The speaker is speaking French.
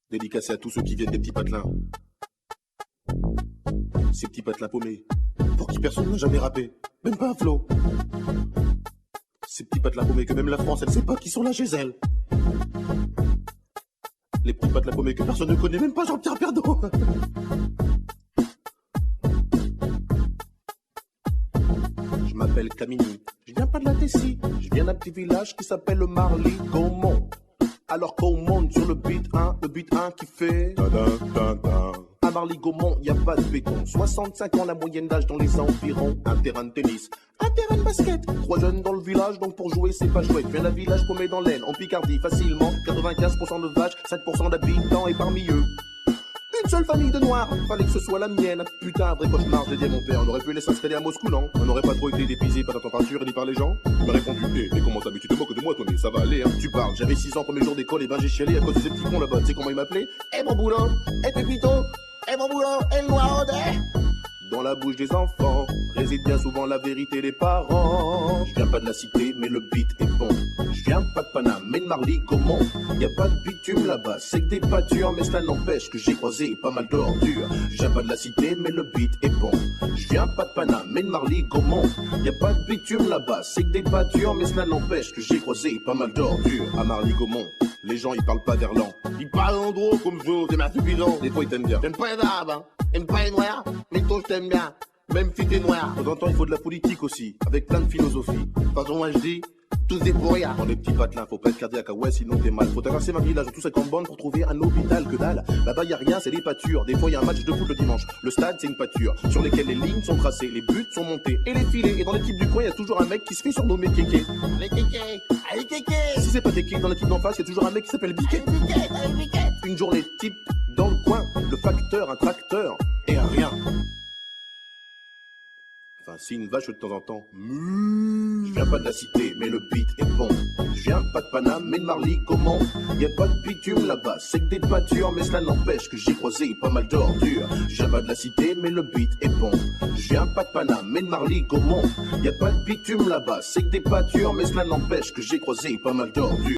Dédicacé à tous ceux qui viennent des petits patelins. Ces petits patelins paumés, pour qui personne n'a jamais rappé, même pas un flow. Ces petits patelins paumés que même la France, elle sait pas qui sont là chez elle. Les petits patelins paumés que personne ne connaît, même pas Jean-Pierre Pernaut. Je m'appelle Camini, je viens pas de la Tessie, je viens d'un petit village qui s'appelle le Marly-Gaumont. Alors qu'on monte sur le beat 1 qui fait à Marly-Gaumont, y a pas de béton. 65 ans la moyenne d'âge dans les environs. Un terrain de tennis, un terrain de basket. 3 jeunes dans le village, donc pour jouer c'est pas chouette. Viens d'un village paumé dans l'Aisne, en Picardie facilement. 95% de vaches, 5% d'habitants et parmi eux une seule famille de noirs, fallait que ce soit la mienne. Putain, un vrai cauchemar, j'ai dit à mon père. On aurait pu laisser s'installer à Moscou, non? On n'aurait pas trop été dépisé par la température et ni par les gens. Il m'a répondu, mais comment t'as, mais tu te moques de moi, toi, mais ça va aller, hein. Tu parles, j'avais 6 ans, premier jour d'école, et ben j'ai chialé à cause de ces petits cons là-bas. Tu sais comment ils m'appelaient? Eh mon boulot, eh Pépito, eh mon boulot, eh le noir dans la bouche des enfants réside bien souvent la vérité des parents. Je viens pas de la cité, mais le beat est bon. Je viens pas de Paname, mais de Marly-Gaumont. Y a pas de bitume là-bas, c'est que des pâtures, mais cela n'empêche que j'ai croisé pas mal d'ordures. Je viens pas de la cité, mais le beat est bon. Je viens pas de Paname, mais de Marly-Gaumont. Y a pas de bitume là-bas, c'est que des pâtures, mais cela n'empêche que j'ai croisé pas mal d'ordures. À Marly-Gaumont, les gens ils parlent pas verlan. Ils parlent en gros comme je, c'est ma suffisant. Des fois ils t'aiment bien. J'aime pas les arabes, hein. J'aime pas les noirs, mais toi je t'aime bien. Même si t'es noir. De temps en temps il faut de la politique aussi, avec plein de philosophie. De toute façon moi je dis, tous des pour rien. Dans les petits patelins, faut pas être cardiaque, ouais sinon t'es mal. Faut traverser ma village, tous 50 bandes pour trouver un hôpital, que dalle. Là-bas y a rien, c'est des pâtures. Des fois y a un match de foot le dimanche. Le stade c'est une pâture, sur lesquelles les lignes sont tracées, les buts sont montés et les filets. Et dans l'équipe du coin y a toujours un mec qui se fait surnommer Kéké. Allez Kéké, allez Kéké. Si c'est pas Kéké, dans l'équipe d'en face y a toujours un mec qui s'appelle Biquet. Allez Biquet. Une journée type dans le coin, le facteur, un tracteur et un rien. Enfin, si une vache de temps en temps. Je viens pas de la cité, mais le beat est bon. Je viens pas de Paname, mais de Marly-Gaumont. Y a pas de bitume là-bas, c'est que des pâtures, mais cela n'empêche que j'ai croisé pas mal d'ordures. Je viens pas de la cité, mais le beat est bon. Je viens pas de Paname, mais de Marly-Gaumont. Y a pas de bitume là-bas, c'est que des pâtures, mais cela n'empêche que j'ai croisé pas mal d'ordures.